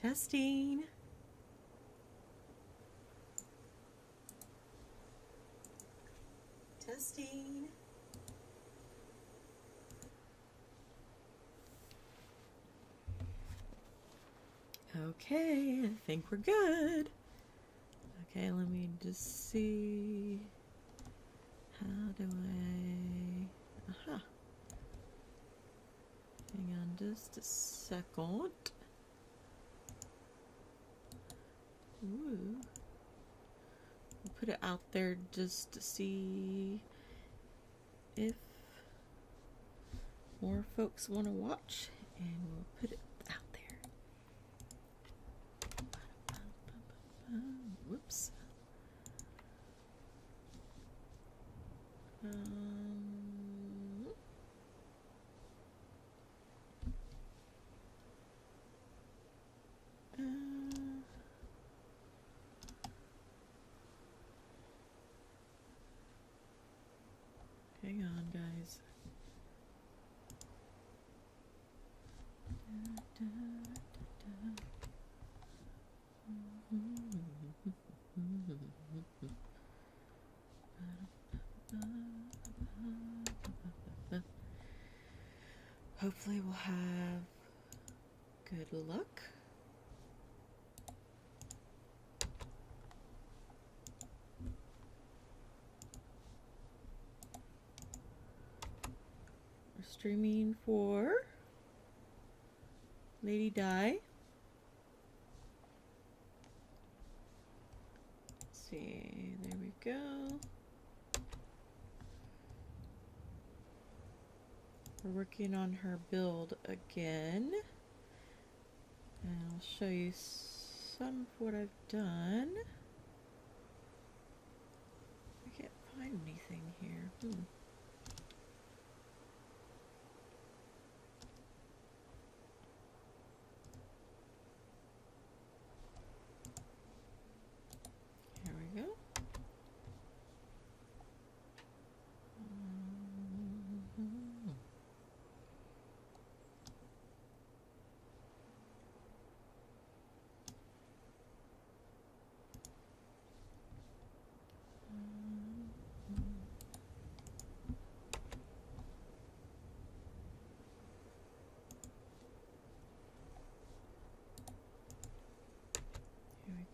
Testing. Testing. Okay, I think we're good. Okay, let me just see. How do I... Aha. Hang on just a second. Ooh. We'll put it out there just to see if more folks want to watch, and we'll put it out there. Whoops. Hang on, guys. Hopefully we'll have good luck. We're streaming for Lady Di. Let's see, there we go. We're working on her build again. And I'll show you some of what I've done. I can't find anything here. Here we go.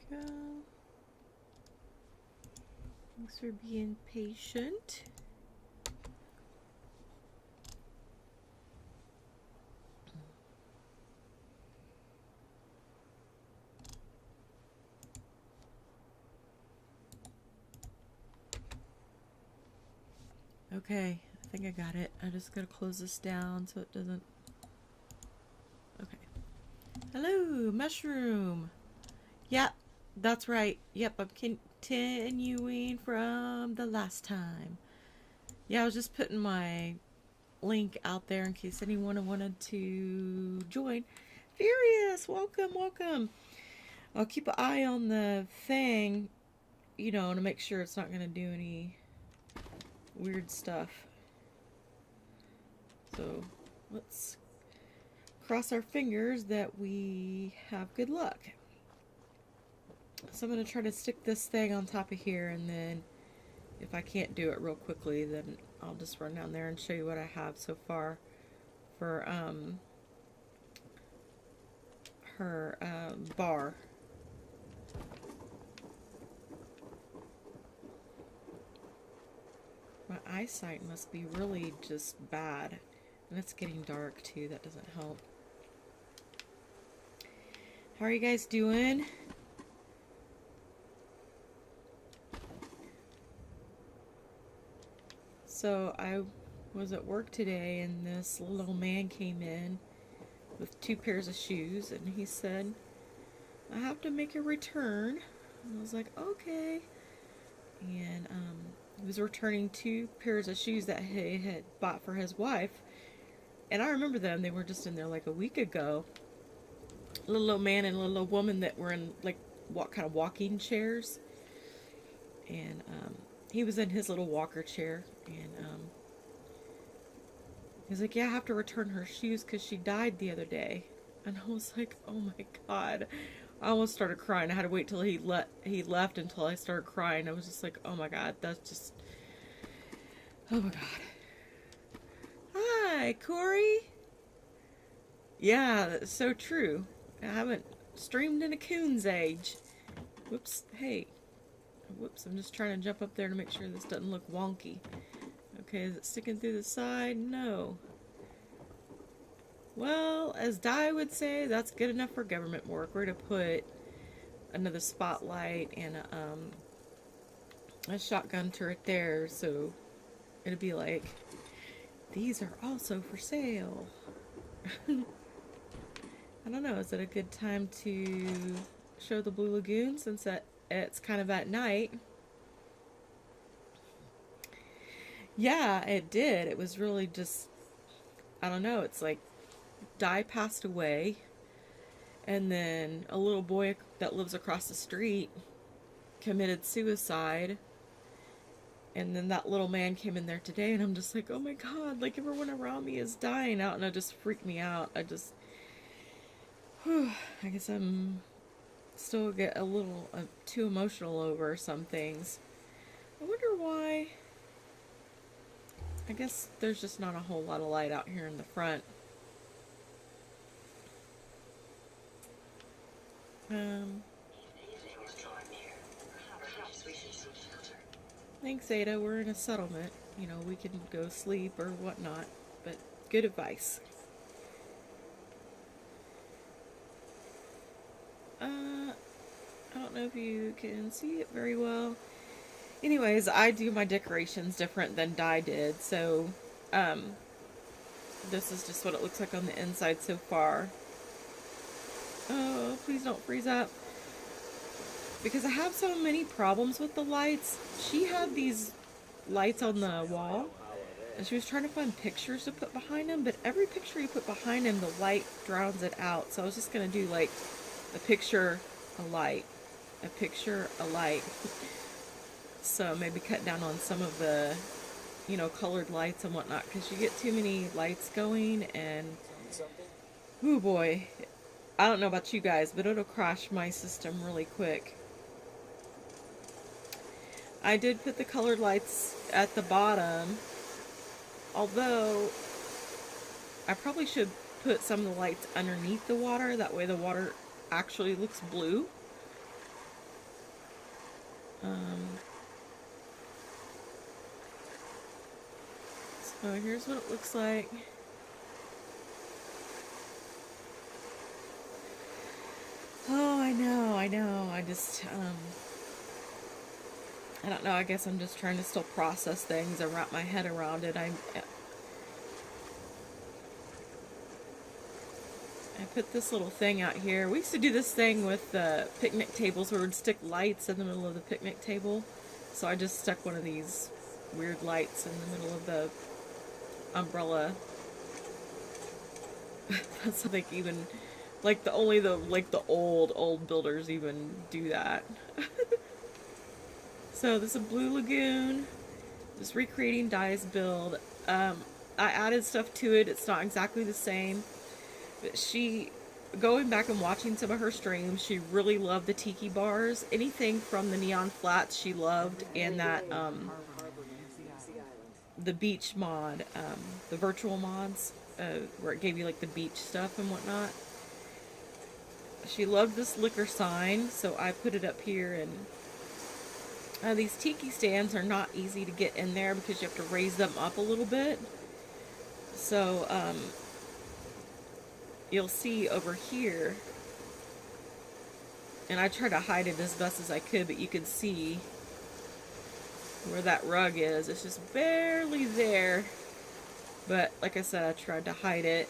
Go. Thanks for being patient. Okay, I think I got it. I just gotta close this down so it doesn't... Okay. Hello, mushroom. Yep, that's right. Yep, I'm continuing from the last time. Yeah, I was just putting my link out there in case anyone wanted to join. Furious, welcome, welcome. I'll keep an eye on the thing, you know, to make sure it's not going to do any weird stuff. So let's cross our fingers that we have good luck. So I'm going to try to stick this thing on top of here, and then if I can't do it real quickly, then I'll just run down there and show you what I have so far for her bar. My eyesight must be really just bad, and it's getting dark too. That doesn't help. How are you guys doing? So I was at work today, and this little man came in with 2 pairs of shoes, and he said, I have to make a return. And I was like, okay. And he was returning 2 pairs of shoes that he had bought for his wife. And I remember them. They were just in there like a week ago. A little old man and a little old woman that were in like kind of walking chairs. And he was in his little walker chair, and he was like, yeah, I have to return her shoes because she died the other day. And I was like, oh my God. I almost started crying. I had to wait till he left until I started crying. I was just like, oh my God, that's just, oh my God. Hi, Corey. Yeah, that's so true. I haven't streamed in a coon's age. Whoops, hey. Whoops, I'm just trying to jump up there to make sure this doesn't look wonky. Okay, is it sticking through the side? No. Well, as Di would say, that's good enough for government work. We're going to put another spotlight and a shotgun turret there, so it'll be like, these are also for sale. I don't know, is it a good time to show the Blue Lagoon since it's kind of at night? Yeah, it did. It was really just, I don't know, it's like Di passed away, and then a little boy that lives across the street committed suicide, and then that little man came in there today, and I'm just like, oh my God, like everyone around me is dying out, and it just freaked me out. I guess I'm still get a little too emotional over some things. I wonder why. I guess there's just not a whole lot of light out here in the front. Thanks, Ada. We're in a settlement. You know, we can go sleep or whatnot. But good advice. I don't know if you can see it very well. Anyways, I do my decorations different than Di did. So, this is just what it looks like on the inside so far. Oh, please don't freeze up. Because I have so many problems with the lights. She had these lights on the wall, and she was trying to find pictures to put behind them, but every picture you put behind them, the light drowns it out. So I was just going to do like a picture, a light, a picture, a light. So maybe cut down on some of the, you know, colored lights and whatnot, because you get too many lights going, and oh boy, I don't know about you guys, but it'll crash my system really quick. I did put the colored lights at the bottom, although I probably should put some of the lights underneath the water, that way the water actually looks blue. So here's what it looks like. Oh, I know, I just, I don't know, I guess I'm just trying to still process things and wrap my head around it. I put this little thing out here. We used to do this thing with the picnic tables where we'd stick lights in the middle of the picnic table. So I just stuck one of these weird lights in the middle of the umbrella. That's like even, like the old builders even do that. So this is Blue Lagoon, just recreating Di's build. I added stuff to it. It's not exactly the same, but going back and watching some of her streams, she really loved the tiki bars. Anything from the Neon Flats she loved, and that the beach mod, the virtual mods, where it gave you like the beach stuff and whatnot. She loved this liquor sign, so I put it up here. And these tiki stands are not easy to get in there because you have to raise them up a little bit. So you'll see over here, and I try to hide it as best as I could, but you can see where that rug is. It's just barely there, but like I said, I tried to hide it.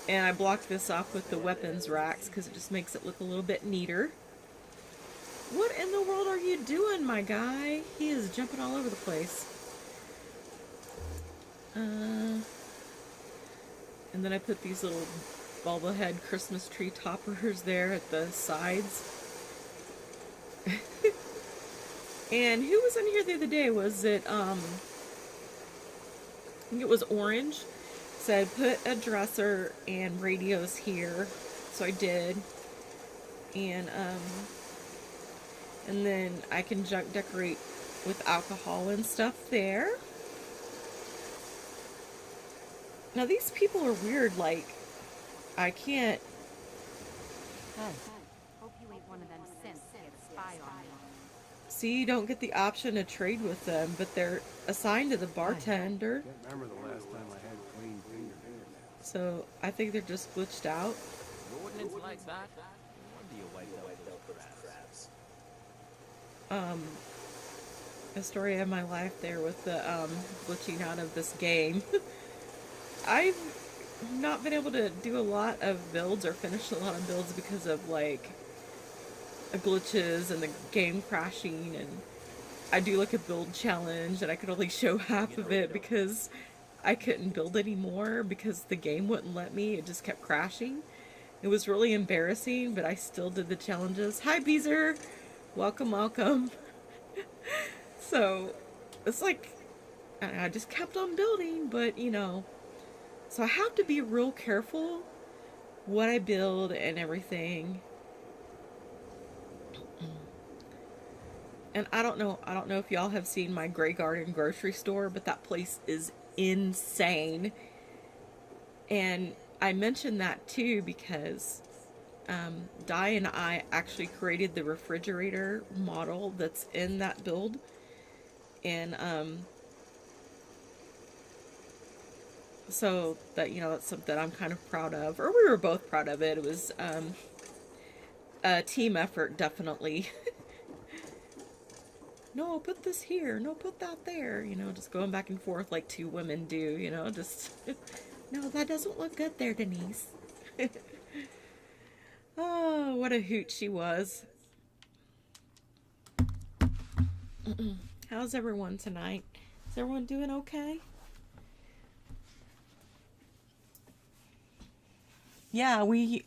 And I blocked this off with the weapons racks because it just makes it look a little bit neater. What in the world are you doing, my guy? He is jumping all over the place. And then I put these little bobblehead Christmas tree toppers there at the sides. And who was in here the other day? Was it, I think it was Orange, said put a dresser and radios here, so I did, and then I can junk decorate with alcohol and stuff there. Now these people are weird, like, I can't... Hope you ain't one of them simps to get a spy on me. See, you don't get the option to trade with them, but they're assigned to the bartender. Can't remember the last time I had clean fingernails. So I think they're just glitched out. Ordinance like that? No wonder you wiped out those crabs. A story of my life there with the glitching out of this game. I've not been able to do a lot of builds or finish a lot of builds because of like glitches and the game crashing, and I do like a build challenge and I could only show half of it because I couldn't build anymore because the game wouldn't let me. It just kept crashing. It was really embarrassing, but I still did the challenges. Hi Beezer! Welcome, welcome. So it's like I just kept on building, but you know, so I have to be real careful what I build and everything. And I don't know if y'all have seen my Grey Garden grocery store, but that place is insane. And I mentioned that too because Di and I actually created the refrigerator model that's in that build. And so that, you know, that's something I'm kind of proud of, or we were both proud of it. It was a team effort, definitely. No, put this here, no, put that there, you know, just going back and forth like two women do, you know, just no, that doesn't look good there, Denise. Oh, what a hoot she was. How's everyone tonight? Is everyone doing okay? Yeah, we,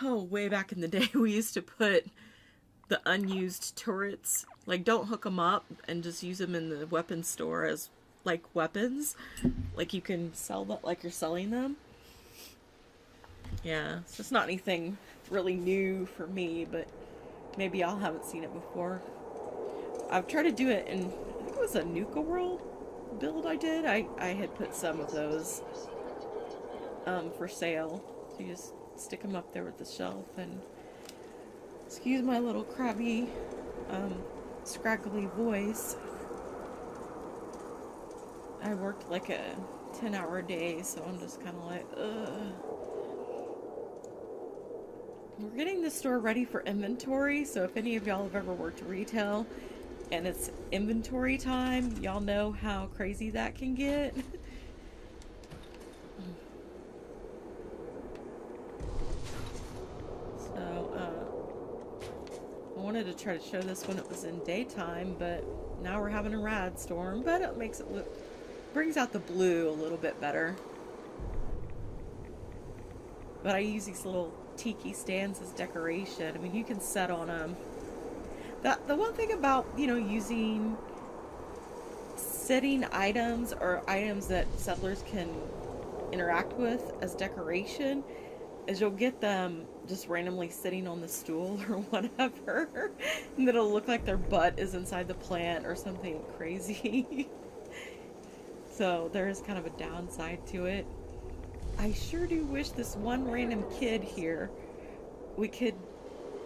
way back in the day, we used to put the unused turrets, like, don't hook them up and just use them in the weapons store as, like, weapons. Like, you can sell that, like you're selling them. Yeah, so it's not anything really new for me, but maybe y'all haven't seen it before. I've tried to do it in, I think it was a Nuka World build I did. I had put some of those for sale. So you just stick them up there with the shelf, and excuse my little crabby, scraggly voice. I worked like a 10-hour day, so I'm just kind of like, ugh. We're getting the store ready for inventory, so if any of y'all have ever worked retail and it's inventory time, y'all know how crazy that can get. I wanted to try to show this when it was in daytime, but now we're having a rad storm, but it makes it look, brings out the blue a little bit better. But I use these little tiki stands as decoration. I mean, you can set on them. The one thing about, you know, using sitting items or items that settlers can interact with as decoration is you'll get them just randomly sitting on the stool or whatever, and then it'll look like their butt is inside the plant or something crazy. So there is kind of a downside to it. I sure do wish this one random kid here, we could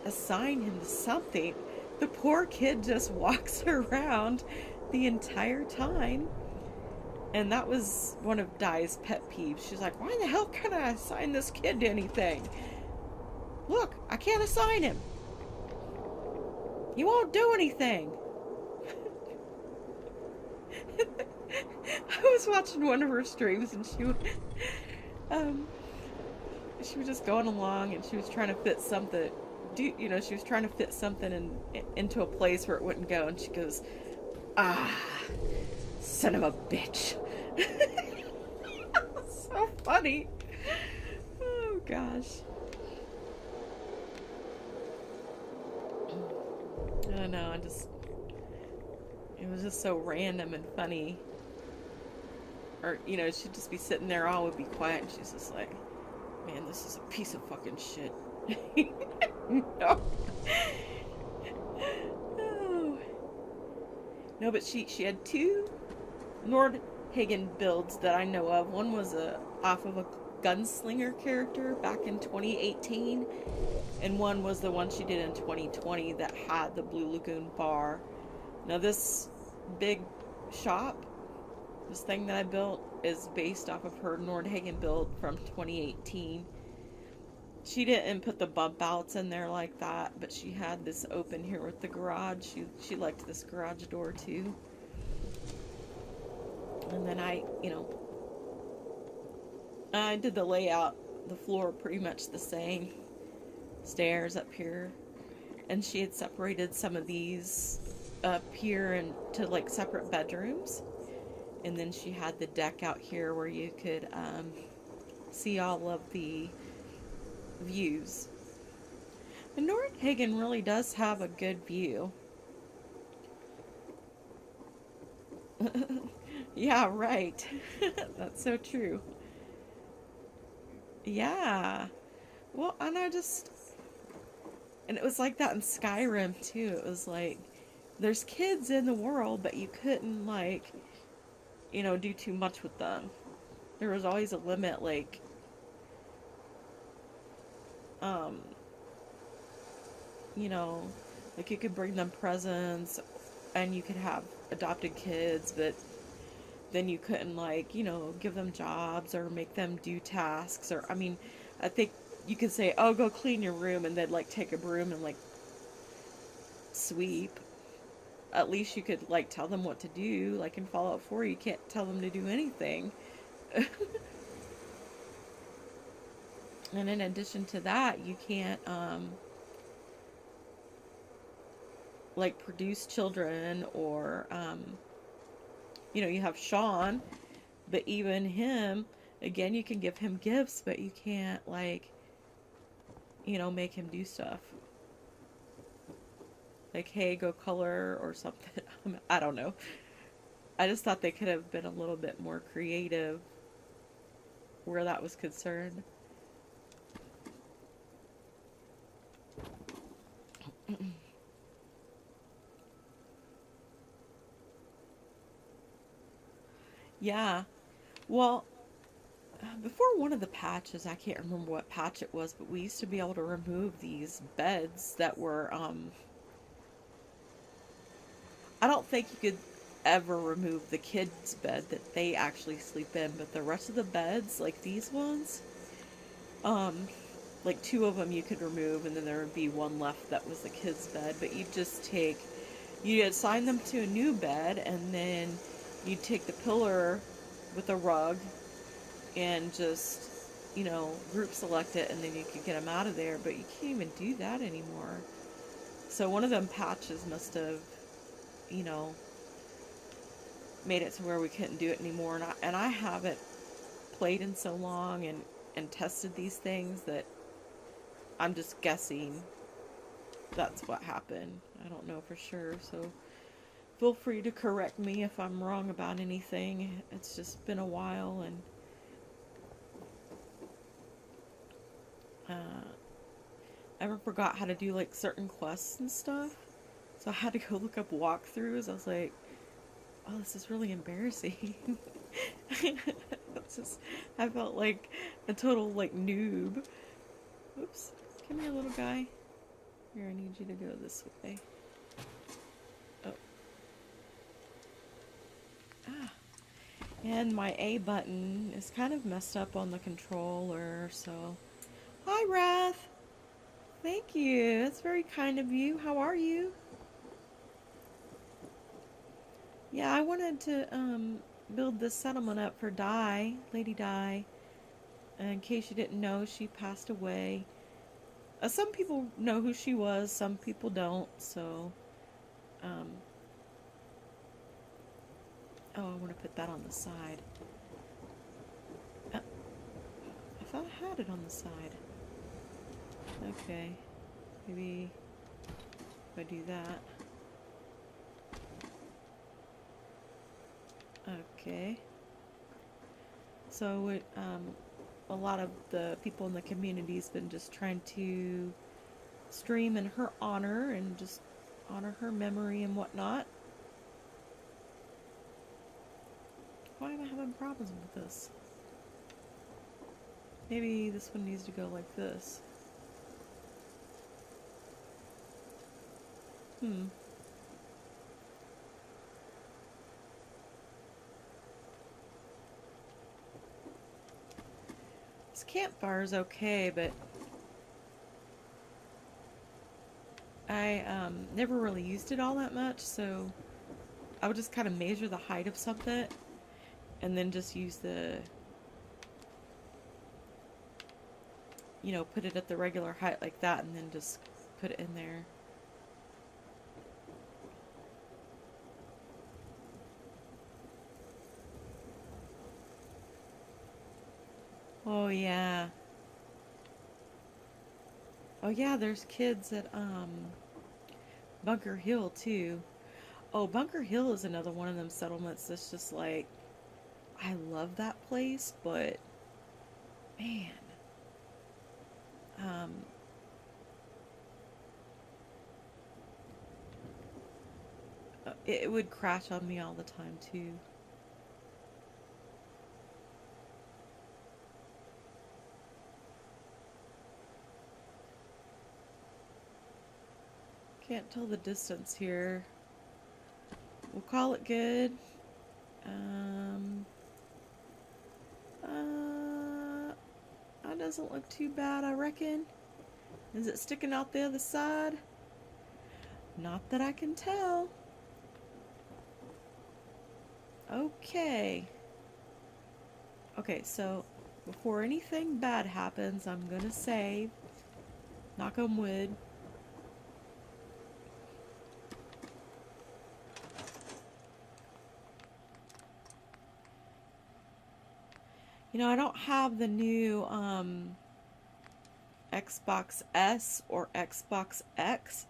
assign him to something. The poor kid just walks around the entire time. And that was one of Di's pet peeves. She's like, why the hell can't I assign this kid to anything? Look, I can't assign him. He won't do anything. I was watching one of her streams and she was just going along and she was trying to fit something, she was trying to fit something into a place where it wouldn't go, and she goes, son of a bitch. So funny. Oh gosh. I don't know, it was just so random and funny. Or, you know, she'd just be sitting there, all would be quiet, and she's just like, man, this is a piece of fucking shit. No. Oh. No, but she had two Nordhagen builds that I know of. One was off of a gunslinger character back in 2018, and one was the one she did in 2020 that had the Blue Lagoon bar. Now this big shop, this thing that I built, is based off of her Nordhagen build from 2018. She didn't put the bump outs in there like that, but she had this open here with the garage. She liked this garage door too. And then I did the layout, the floor pretty much the same. Stairs up here. And she had separated some of these up here into like separate bedrooms. And then she had the deck out here where you could see all of the views. And Nordhagen really does have a good view. Yeah, right. That's so true. Yeah. Well, and it was like that in Skyrim too. It was like, there's kids in the world, but you couldn't like, do too much with them. There was always a limit, like, like you could bring them presents and you could have adopted kids, but then you couldn't like, give them jobs or make them do tasks, or, I think you could say, oh, go clean your room, and they'd like take a broom and like sweep. At least you could like tell them what to do. Like in Fallout 4, you can't tell them to do anything. And in addition to that, you can't like produce children, or you have Sean, but even him, again, you can give him gifts, but you can't like make him do stuff. Like, hey, go color or something. I don't know. I just thought they could have been a little bit more creative where that was concerned. Yeah. Well, before one of the patches, I can't remember what patch it was, but we used to be able to remove these beds that were, I don't think you could ever remove the kids' bed that they actually sleep in, but the rest of the beds, like these ones, like 2 of them you could remove, and then there would be one left that was the kids' bed, but you'd assign them to a new bed, and then you'd take the pillar with a rug and just, group select it, and then you could get them out of there, but you can't even do that anymore. So one of them patches must have, made it to where we couldn't do it anymore, and I haven't played in so long and tested these things that I'm just guessing that's what happened. I don't know for sure, so feel free to correct me if I'm wrong about anything. It's just been a while, and I ever forgot how to do like certain quests and stuff, so I had to go look up walkthroughs. I was like, oh, this is really embarrassing. I felt like a total like noob. Oops, come here, little guy. Here, I need you to go this way. Oh. And my A button is kind of messed up on the controller, so... Hi, Wrath! Thank you, that's very kind of you. How are you? Yeah, I wanted to, build this settlement up for Di, Lady Di. In case you didn't know, she passed away. Some people know who she was, some people don't, so... Oh, I want to put that on the side. I thought I had it on the side. Okay. Maybe if I do that. Okay. So a lot of the people in the community's been just trying to stream in her honor and just honor her memory and whatnot. Why am I having problems with this? Maybe this one needs to go like this. This campfire is okay, but I never really used it all that much, so I would just kind of measure the height of something and then just use the, you know, put it at the regular height like that and then just put it in there. Oh yeah. Oh yeah, there's kids at Bunker Hill too. Oh, Bunker Hill is another one of them settlements that's just like, I love that place, but man, it would crash on me all the time too. Can't tell the distance here. We'll call it good. That doesn't look too bad, I reckon. Is it sticking out the other side? Not that I can tell. Okay. Okay, so before anything bad happens, I'm gonna say, knock on wood, you know, I don't have the new Xbox S or Xbox X,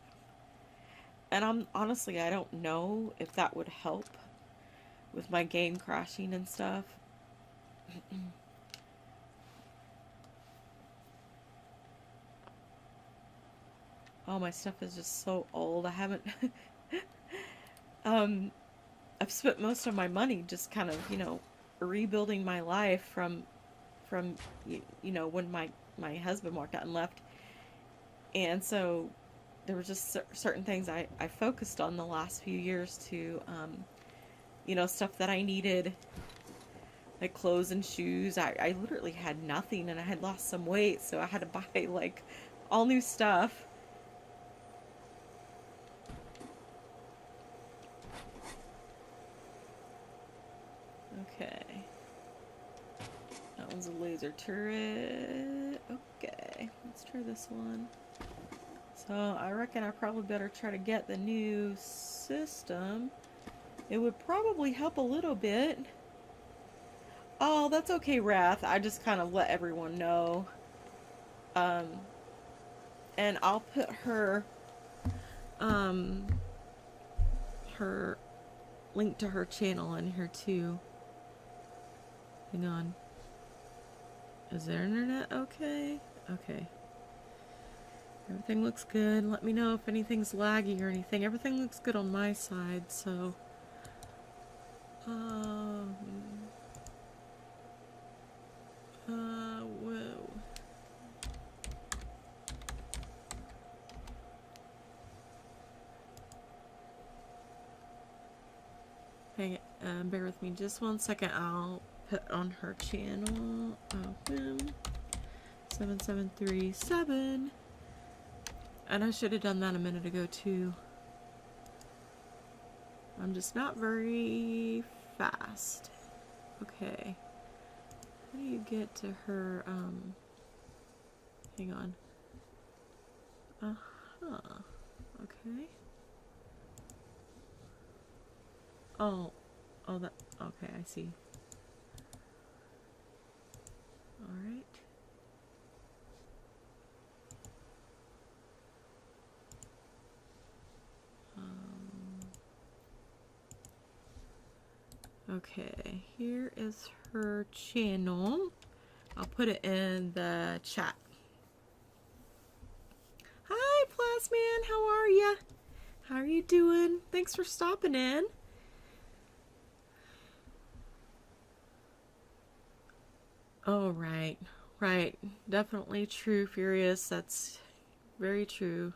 and honestly, I don't know if that would help with my game crashing and stuff. Oh, my stuff is just so old. I haven't I've spent most of my money just kind of, you know, rebuilding my life from you know, when my husband walked out and left. And so there were just certain things I focused on the last few years to you know, stuff that I needed, like clothes and shoes. I literally had nothing, and I had lost some weight, so I had to buy like all new stuff. Okay. That one's a laser turret. Okay, let's try this one. So I reckon I probably better try to get the new system. It would probably help a little bit. Oh, that's okay, Wrath. I just kind of let everyone know. And I'll put her her link to her channel in here too. Hang on. Is their internet okay? Okay. Everything looks good. Let me know if anything's laggy or anything. Everything looks good on my side, so whoa. Hang it, bear with me just 1 second. I'll put on her channel. Boom. 7737. And I should have done that a minute ago too. I'm just not very fast. Okay. How do you get to her, hang on. Okay. Oh, that, okay, I see. Alright. Okay, here is her channel. I'll put it in the chat. Hi, Plasman. How are ya? How are you doing? Thanks for stopping in. Oh, right. Right. Definitely true, Furious. That's very true.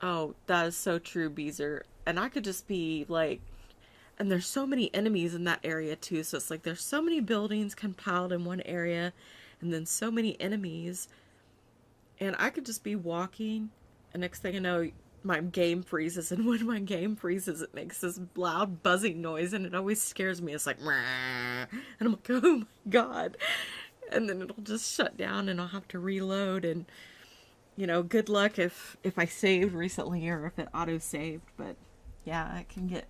Oh, that is so true, Beezer. And I could just be like, and there's so many enemies in that area too. So it's like there's so many buildings compiled in one area, and then so many enemies. And I could just be walking, and next thing I know, my game freezes. And when my game freezes, it makes this loud buzzing noise, and it always scares me. It's like, and I'm like, oh my god. And then it'll just shut down, and I'll have to reload. And you know, good luck if I saved recently or if it auto saved. But yeah, it can get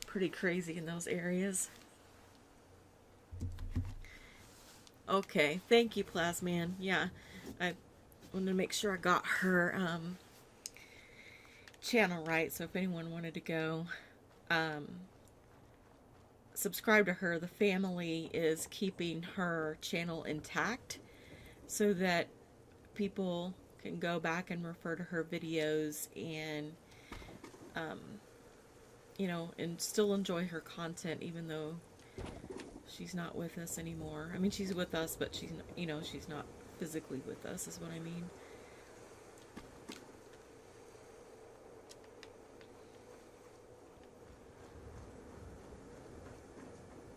pretty crazy in those areas. Okay, thank you, Plasman. Yeah, I wanted to make sure I got her channel right. So if anyone wanted to go subscribe to her, the family is keeping her channel intact so that people can go back and refer to her videos and you know, and still enjoy her content even though she's not with us anymore. I mean, she's with us, but she's, you know, she's not physically with us is what I mean.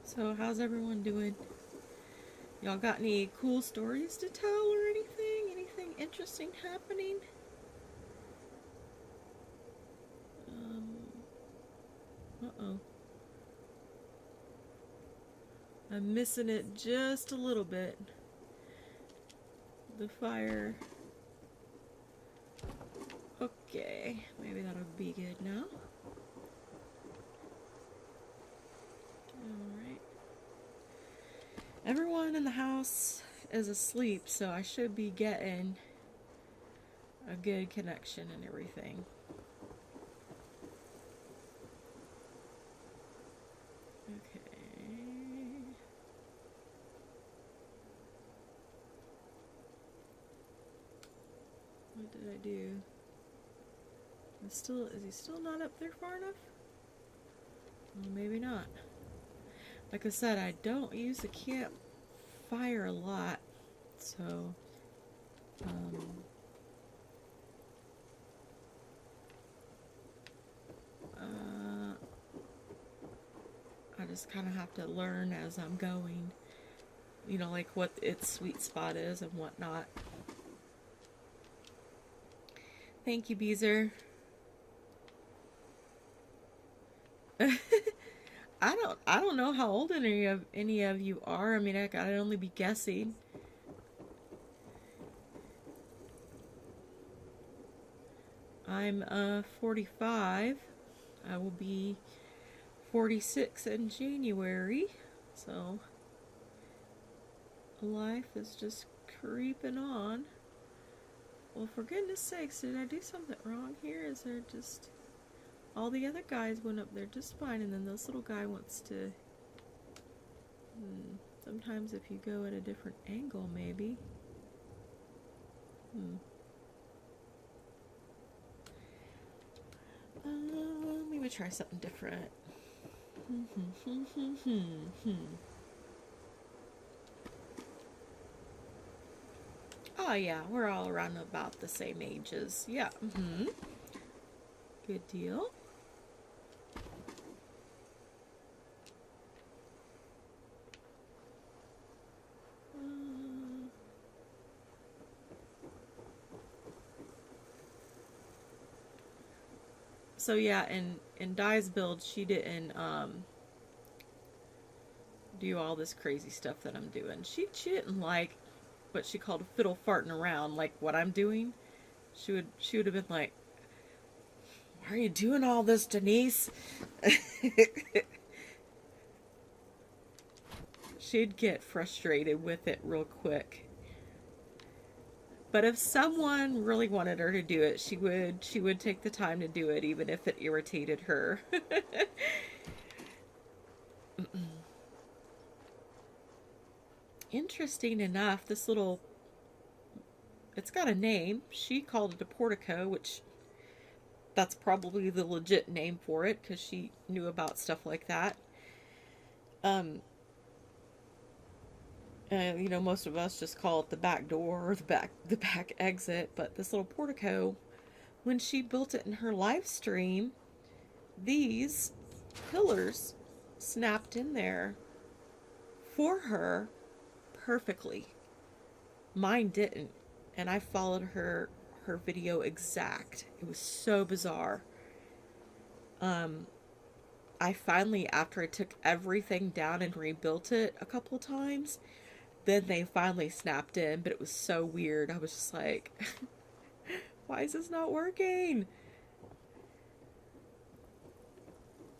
So how's everyone doing? Y'all got any cool stories to tell or anything? Anything interesting happening? Uh-oh. I'm missing it just a little bit. The fire. Okay, maybe that'll be good now. Alright. Everyone in the house is asleep, so I should be getting a good connection and everything. Okay. What did I do? Is he still not up there far enough? Well, maybe not. Like I said, I don't use the campfire a lot, so I just kind of have to learn as I'm going, you know, like what its sweet spot is and whatnot. Thank you, Beezer. I don't know how old any of you are. I mean, I'd only be guessing. I'm 45. I will be 46 in January. So life is just creeping on. Well, for goodness sakes, did I do something wrong here? Is there just... All the other guys went up there just fine, and then this little guy wants to... Sometimes if you go at a different angle, maybe. Maybe try something different. Oh yeah, we're all around about the same ages. Yeah. Good deal. So yeah, in Di's build, she didn't do all this crazy stuff that I'm doing. She didn't like what she called fiddle farting around, like what I'm doing. She would have been like, "Why are you doing all this, Denise?" She'd get frustrated with it real quick. But if someone really wanted her to do it, she would take the time to do it, even if it irritated her. Interesting enough, this little, it's got a name. She called it a portico, which that's probably the legit name for it because she knew about stuff like that. You know, most of us just call it the back door or the back exit, but this little portico, when she built it in her live stream, these pillars snapped in there for her perfectly. Mine didn't, and I followed her video exact. It was so bizarre. I finally, after I took everything down and rebuilt it a couple of times, then they finally snapped in, but it was so weird. I was just like, why is this not working?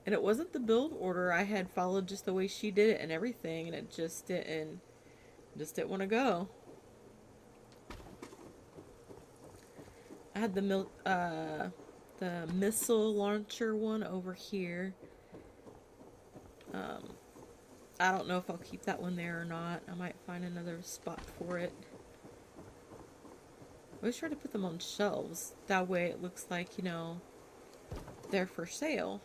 And it wasn't the build order. I had followed just the way she did it and everything, and it just didn't want to go. I had the missile launcher one over here. I don't know if I'll keep that one there or not. I might find another spot for it. I always try to put them on shelves. That way it looks like, you know, they're for sale.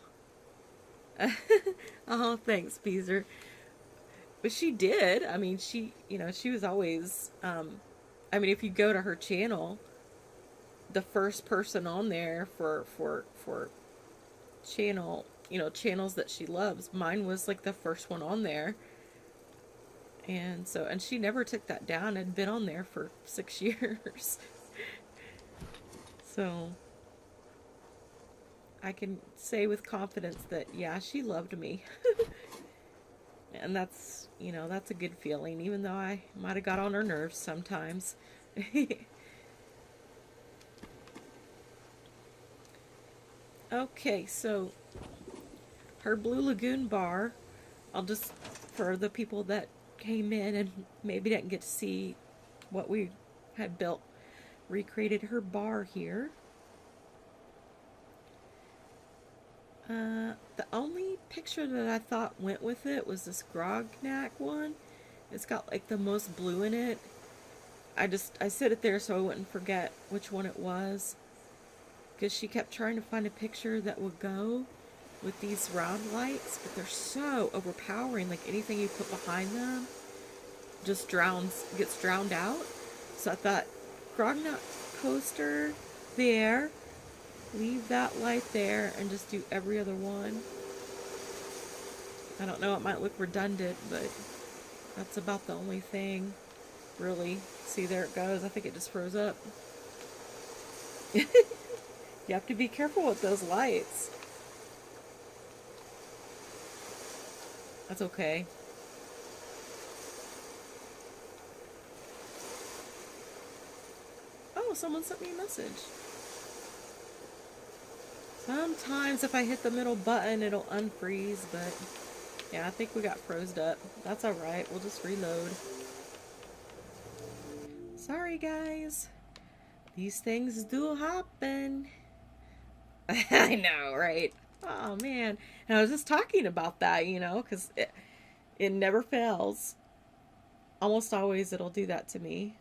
Oh, thanks, Beezer. But she did. I mean, she, you know, she was always, I mean, if you go to her channel, the first person on there for channel, you know, channels that she loves, mine was like the first one on there. And so, and she never took that down. It had been on there for 6 years. So I can say with confidence that, yeah, she loved me. And that's, you know, that's a good feeling, even though I might have got on her nerves sometimes. Okay, so her Blue Lagoon bar, I'll just, for the people that came in and maybe didn't get to see what we had built, recreated her bar here. The only picture that I thought went with it was this Grognak one. It's got like the most blue in it. I set it there so I wouldn't forget which one it was, because she kept trying to find a picture that would go with these round lights, but they're so overpowering. Like anything you put behind them just gets drowned out. So I thought, Grognak poster there, leave that light there, and just do every other one. I don't know, it might look redundant, but that's about the only thing, really. See, there it goes. I think it just froze up. You have to be careful with those lights. That's okay. Oh, someone sent me a message. Sometimes if I hit the middle button, it'll unfreeze, but yeah, I think we got froze up. That's alright, we'll just reload. Sorry, guys. These things do happen. I know, right? Oh, man. And I was just talking about that, you know, because it never fails. Almost always it'll do that to me.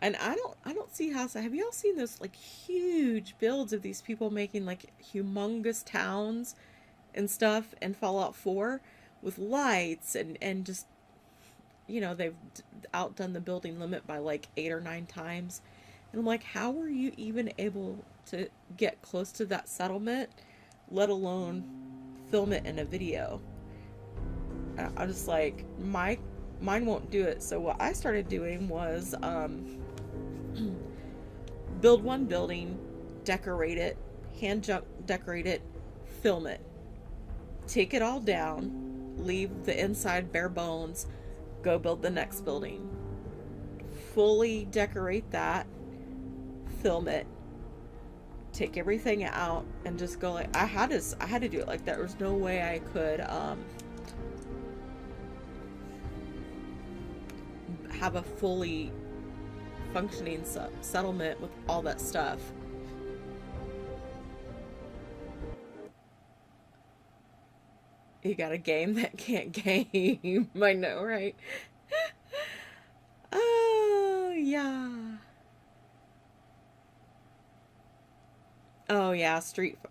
And I don't see how, have you all seen those like huge builds of these people making like humongous towns and stuff in Fallout 4 with lights and just, you know, they've outdone the building limit by like 8 or 9 times. And I'm like, how were you even able to get close to that settlement, let alone film it in a video? I just like, mine won't do it. So what I started doing was build one building, decorate it, decorate it, film it, take it all down, leave the inside bare bones, go build the next building, fully decorate that, film it, take everything out, and just go like, I had to do it like that. There was no way I could have a fully functioning settlement with all that stuff. You got a game that can't game. I know, right? Oh, yeah. Oh, yeah,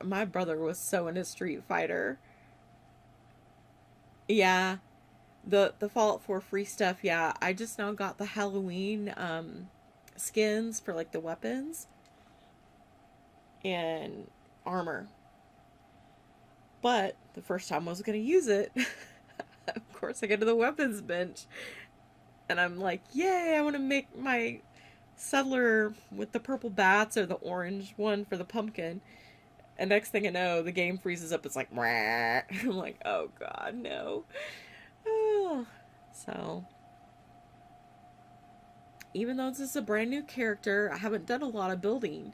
my brother was so into Street Fighter. Yeah, the Fallout 4 free stuff, yeah. I just now got the Halloween skins for like the weapons and armor. But the first time I was going to use it, of course I get to the weapons bench and I'm like, yay, I want to make my settler with the purple bats or the orange one for the pumpkin. And next thing I know, the game freezes up. It's like, Mwah. I'm like, oh god, no. Oh. So, even though this is a brand new character, I haven't done a lot of building.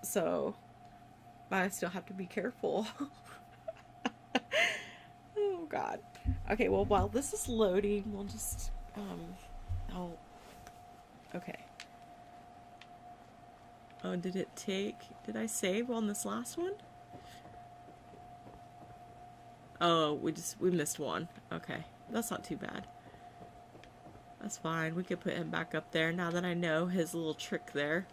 So, I still have to be careful. Oh god. Okay, well, while this is loading, we'll just, okay. Oh, did I save on this last one? Oh, we missed one. Okay, that's not too bad. That's fine, we could put him back up there now that I know his little trick there.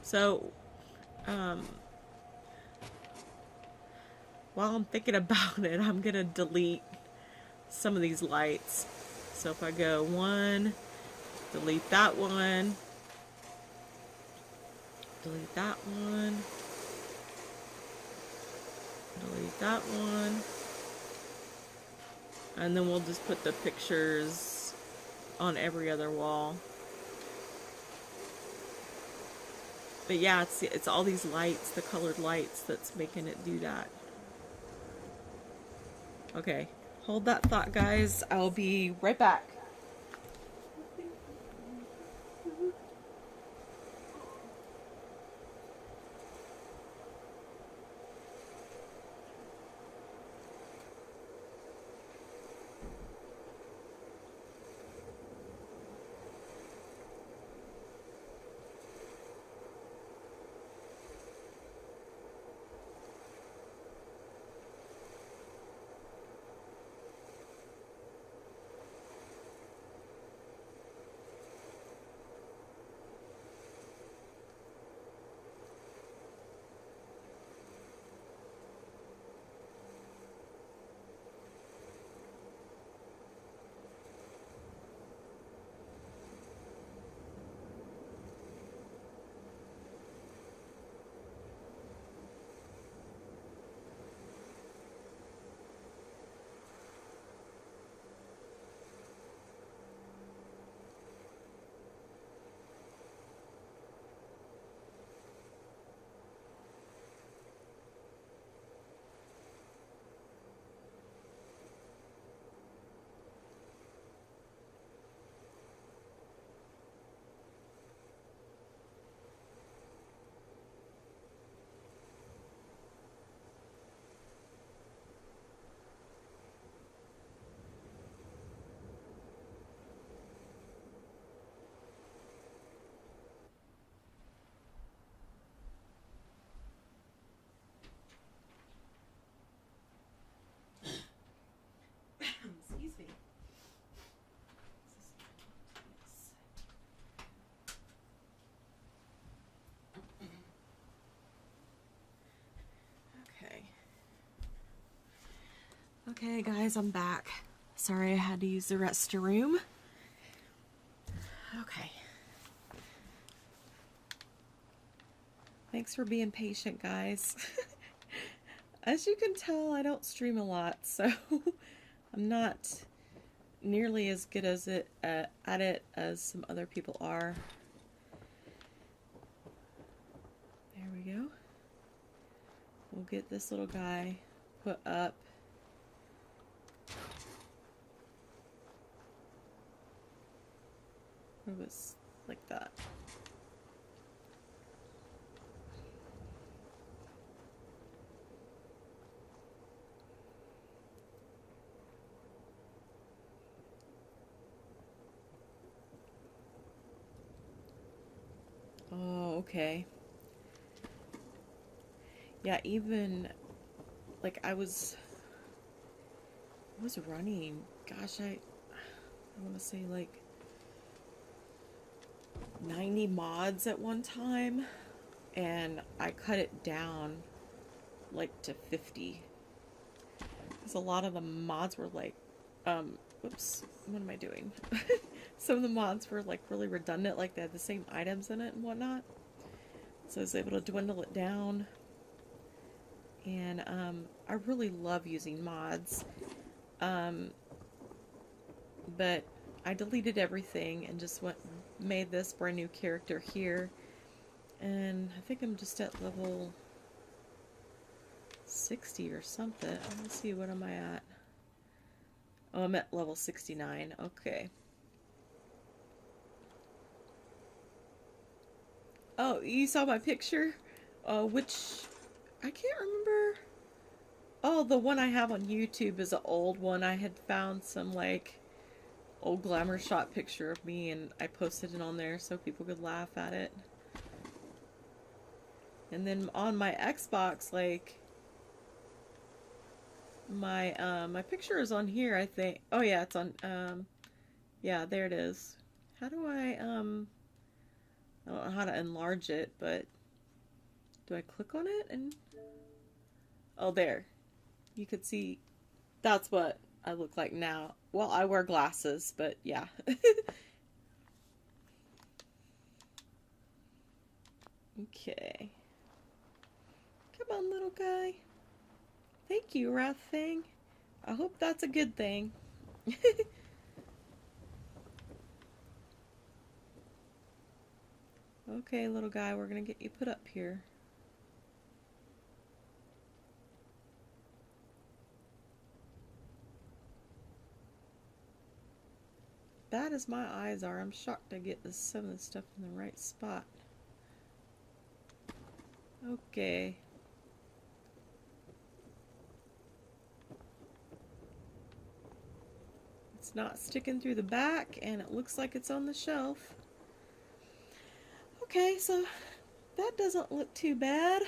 So, while I'm thinking about it, I'm gonna delete some of these lights. So if I go 1, delete that one, delete that one, delete that one, and then we'll just put the pictures on every other wall. But yeah, it's all these lights, the colored lights, that's making it do that. Okay, hold that thought, guys. I'll be right back. Excuse me. Okay. Okay, guys, I'm back. Sorry I had to use the restroom. Okay. Thanks for being patient, guys. As you can tell, I don't stream a lot, so I'm not nearly as good as at it as some other people are. There we go. We'll get this little guy put up. It was like that. okay. Yeah, even like I was running. Gosh, I want to say like 90 mods at one time, and I cut it down like to 50. Because a lot of the mods were like, whoops, what am I doing? Some of the mods were like really redundant, like they had the same items in it and whatnot. So I was able to dwindle it down. And I really love using mods. But I deleted everything and just made this brand new character here. And I think I'm just at level 60 or something. Let's see, what am I at? Oh, I'm at level 69. Okay. Oh, you saw my picture? Which I can't remember. Oh, the one I have on YouTube is an old one. I had found some like old glamour shot picture of me, and I posted it on there so people could laugh at it. And then on my Xbox, like my picture is on here, I think. Oh yeah, it's on yeah, there it is. How do I don't know how to enlarge it, but do I click on it and oh, there. You could see that's what I look like now. Well, I wear glasses, but yeah. Okay. Come on, little guy. Thank you, Wrath Thing. I hope that's a good thing. Okay, little guy, we're gonna get you put up here. Bad as my eyes are, I'm shocked I get some of the stuff in the right spot. Okay. It's not sticking through the back, and it looks like it's on the shelf. Okay, so that doesn't look too bad.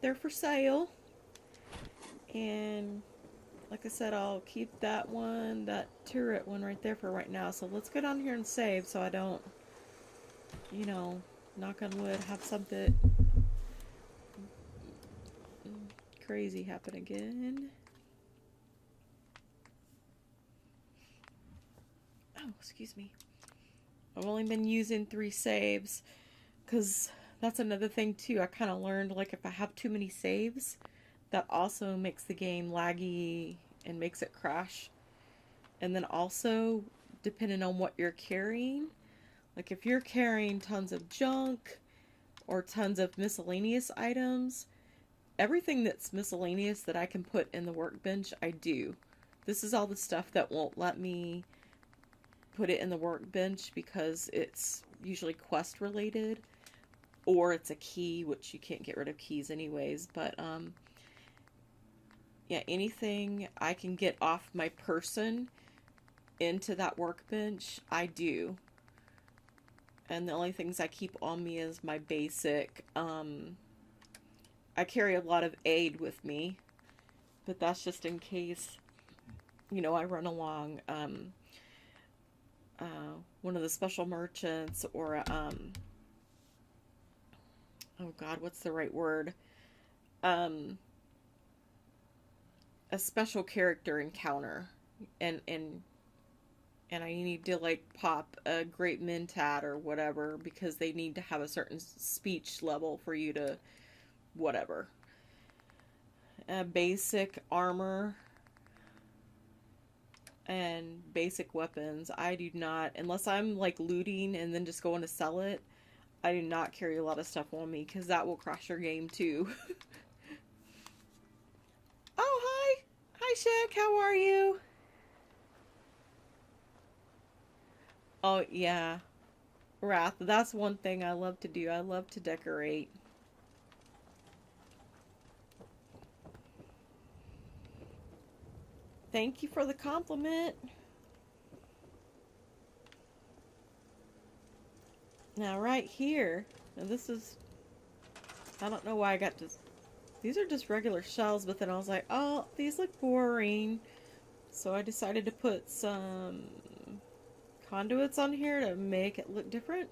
They're for sale. And like I said, I'll keep that one, that turret one right there for right now. So let's go down here and save so I don't, you know, knock on wood, have something crazy happen again. Oh, excuse me. I've only been using 3 saves because that's another thing too. I kind of learned, like, if I have too many saves, that also makes the game laggy and makes it crash. And then also, depending on what you're carrying, like if you're carrying tons of junk or tons of miscellaneous items, everything that's miscellaneous that I can put in the workbench, I do. This is all the stuff that won't let me put it in the workbench because it's usually quest related, or it's a key, which you can't get rid of keys anyways. But yeah, anything I can get off my person into that workbench, I do. And the only things I keep on me is my basic. I carry a lot of aid with me, but that's just in case, you know, I run along one of the special merchants, or oh god, what's the right word? A special character encounter, and I need to like pop a Great Mentat or whatever, because they need to have a certain speech level for you to whatever. Basic armor and basic weapons. I do not, unless I'm like looting and then just going to sell it, I do not carry a lot of stuff on me, because that will crash your game too. Oh, hi! Hi, Shaq, how are you? Oh, yeah. Wrath, that's one thing I love to do. I love to decorate. Thank you for the compliment. Now right here, now this is I don't know why I got just... These are just regular shells, but then I was like, oh, these look boring. So I decided to put some conduits on here to make it look different.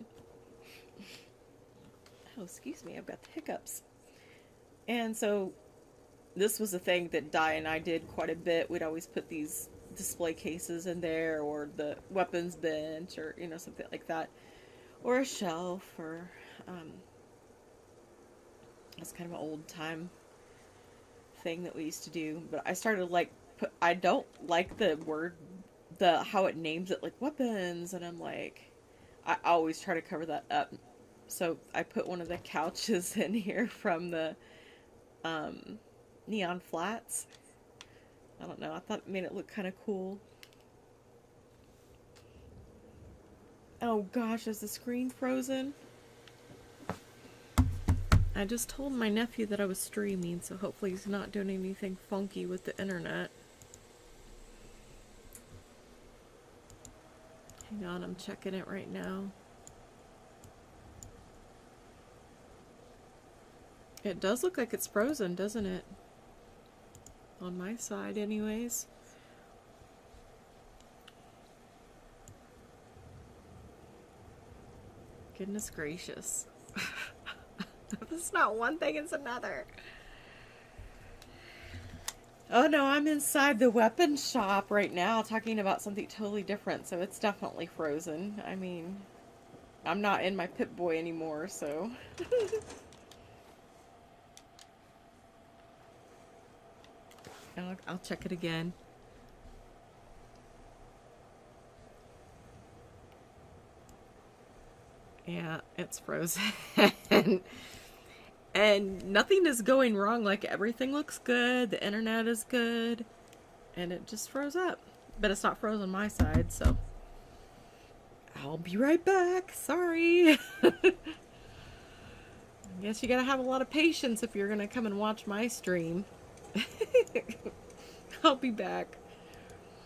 Oh, excuse me, I've got the hiccups. And so this was a thing that Di and I did quite a bit. We'd always put these display cases in there, or the weapons bench, or, you know, something like that. Or a shelf, or, it's kind of an old time thing that we used to do. But I started, like, I don't like the word, how it names it, like, weapons, and I'm like, I always try to cover that up. So I put one of the couches in here from the, Neon Flats. I don't know, I thought it made it look kind of cool. Oh gosh, is the screen frozen? I just told my nephew that I was streaming, so hopefully he's not doing anything funky with the internet. Hang on, I'm checking it right now. It does look like it's frozen, doesn't it? On my side, anyways. Goodness gracious. It's not one thing, it's another. Oh no, I'm inside the weapon shop right now talking about something totally different, so it's definitely frozen. I mean, I'm not in my Pip-Boy anymore, so... I'll check it again. Yeah, it's frozen. And nothing is going wrong. Like, everything looks good. The internet is good. And it just froze up. But it's not frozen on my side, so... I'll be right back. Sorry. I guess you gotta have a lot of patience if you're gonna come and watch my stream. I'll be back.